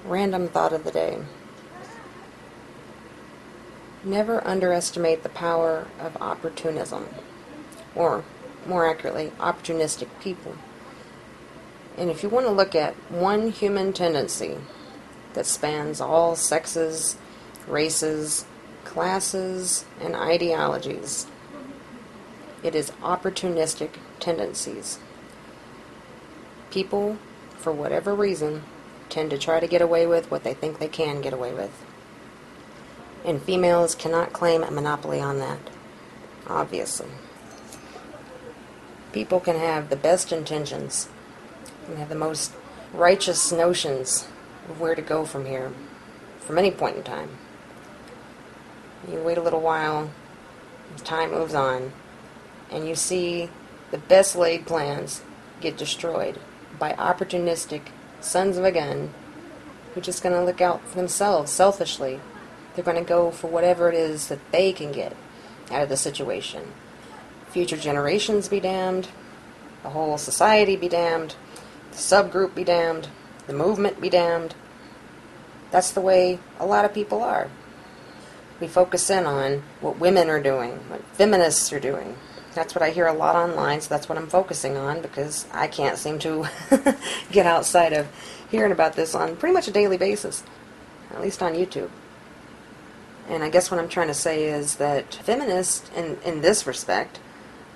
Random thought of the day. Never underestimate the power of opportunism, or more accurately, opportunistic people. And if you want to look at one human tendency that spans all sexes, races, classes, and ideologies, it is opportunistic tendencies. People, for whatever reason, tend to try to get away with what they think they can get away with. And females cannot claim a monopoly on that, obviously. People can have the best intentions and have the most righteous notions of where to go from here, from any point in time. You wait a little while, time moves on, and you see the best laid plans get destroyed by opportunistic sons of a gun who are just going to look out for themselves selfishly. They're going to go for whatever it is that they can get out of the situation. Future generations be damned, the whole society be damned, the subgroup be damned, the movement be damned. That's the way a lot of people are. We focus in on what women are doing, what feminists are doing. That's what I hear a lot online, so that's what I'm focusing on, because I can't seem to get outside of hearing about this on pretty much a daily basis, at least on YouTube. And I guess what I'm trying to say is that feminists, in this respect,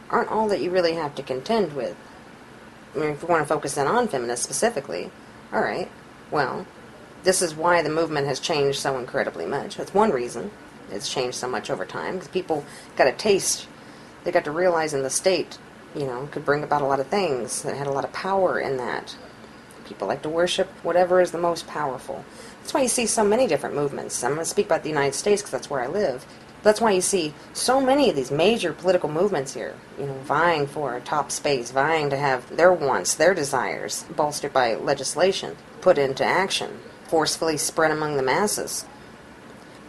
aren't all that you really have to contend with. I mean, if you want to focus in on feminists specifically, alright, well, this is why the movement has changed so incredibly much. That's one reason it's changed so much over time, because people got a taste, they got to realize in the state, could bring about a lot of things, that had a lot of power in that. People like to worship whatever is the most powerful. That's why you see so many different movements. I'm going to speak about the United States because that's where I live. That's why you see so many of these major political movements here, vying for a top space, vying to have their wants, their desires, bolstered by legislation, put into action, forcefully spread among the masses.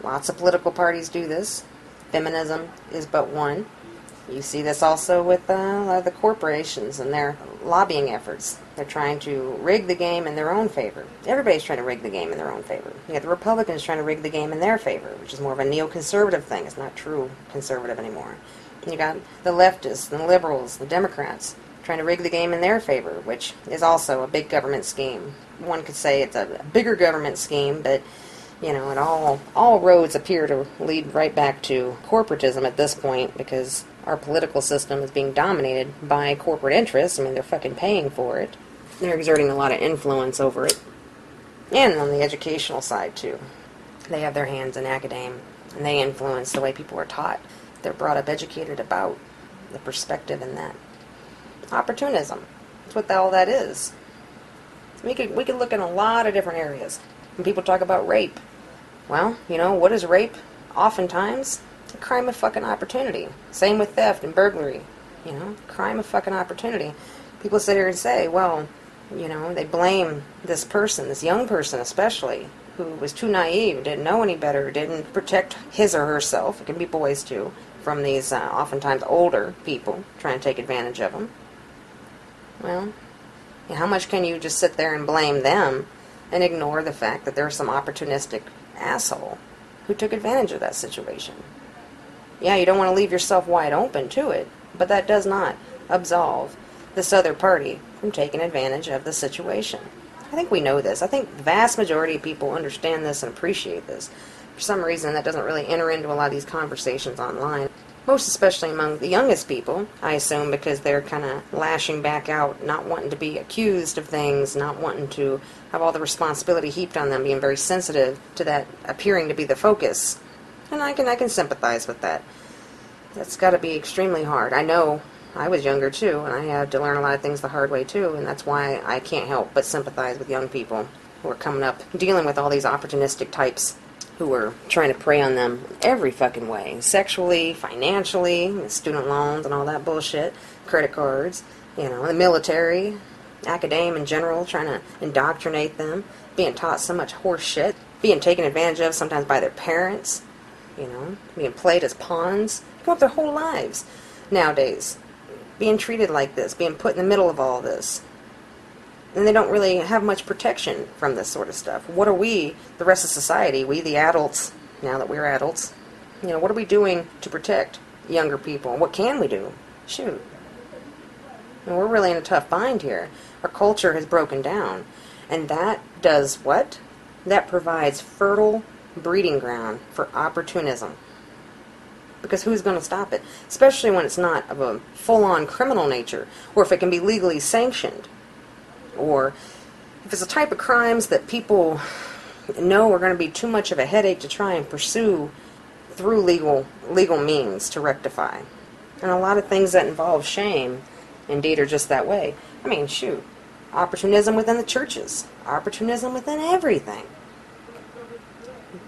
Lots of political parties do this. Feminism is but one. You see this also with the corporations and their lobbying efforts. They're trying to rig the game in their own favor. Everybody's trying to rig the game in their own favor. You got the Republicans trying to rig the game in their favor, which is more of a neoconservative thing. It's not true conservative anymore. You got the leftists, the liberals, the Democrats trying to rig the game in their favor, which is also a big government scheme. One could say it's a bigger government scheme, but it all roads appear to lead right back to corporatism at this point, because our political system is being dominated by corporate interests. I mean, they're fucking paying for it. They're exerting a lot of influence over it. And on the educational side, too. They have their hands in academia, and they influence the way people are taught. They're brought up educated about the perspective in that. Opportunism. That's what all that is. We could look in a lot of different areas. When people talk about rape, well, what is rape? Oftentimes, a crime of fucking opportunity. Same with theft and burglary. Crime of fucking opportunity. People sit here and say, well, they blame this person, this young person especially, who was too naive, didn't know any better, didn't protect his or herself, it can be boys too, from these oftentimes older people trying to take advantage of them. Well, how much can you just sit there and blame them and ignore the fact that there's some opportunistic asshole who took advantage of that situation? Yeah, you don't want to leave yourself wide open to it, but that does not absolve this other party from taking advantage of the situation. I think we know this. I think the vast majority of people understand this and appreciate this. For some reason, that doesn't really enter into a lot of these conversations online. Most especially among the youngest people, I assume, because they're kind of lashing back out, not wanting to be accused of things, not wanting to have all the responsibility heaped on them, being very sensitive to that appearing to be the focus. And I can sympathize with that. That's got to be extremely hard. I know I was younger too, and I had to learn a lot of things the hard way too, and that's why I can't help but sympathize with young people who are coming up, dealing with all these opportunistic types who are trying to prey on them every fucking way. Sexually, financially, student loans and all that bullshit, credit cards, the military, academia in general, trying to indoctrinate them, being taught so much horse shit, being taken advantage of sometimes by their parents, being played as pawns, go up their whole lives nowadays, being treated like this, being put in the middle of all this. And they don't really have much protection from this sort of stuff. What are we, the rest of society, we the adults, now that we're adults, what are we doing to protect younger people? What can we do? Shoot. And we're really in a tough bind here. Our culture has broken down. And that does what? That provides fertile breeding ground for opportunism. Because who's going to stop it? Especially when it's not of a full-on criminal nature, or if it can be legally sanctioned, or if it's a type of crimes that people know are going to be too much of a headache to try and pursue through legal means to rectify. And a lot of things that involve shame, indeed, are just that way. I mean, shoot. Opportunism within the churches. Opportunism within everything.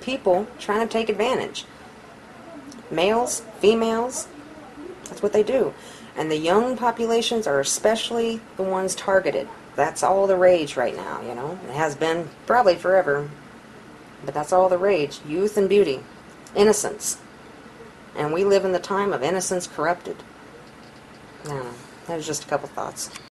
People trying to take advantage. Males, females, that's what they do. And the young populations are especially the ones targeted. That's all the rage right now, It has been probably forever. But that's all the rage. Youth and beauty. Innocence. And we live in the time of innocence corrupted. I don't know. That was just a couple thoughts.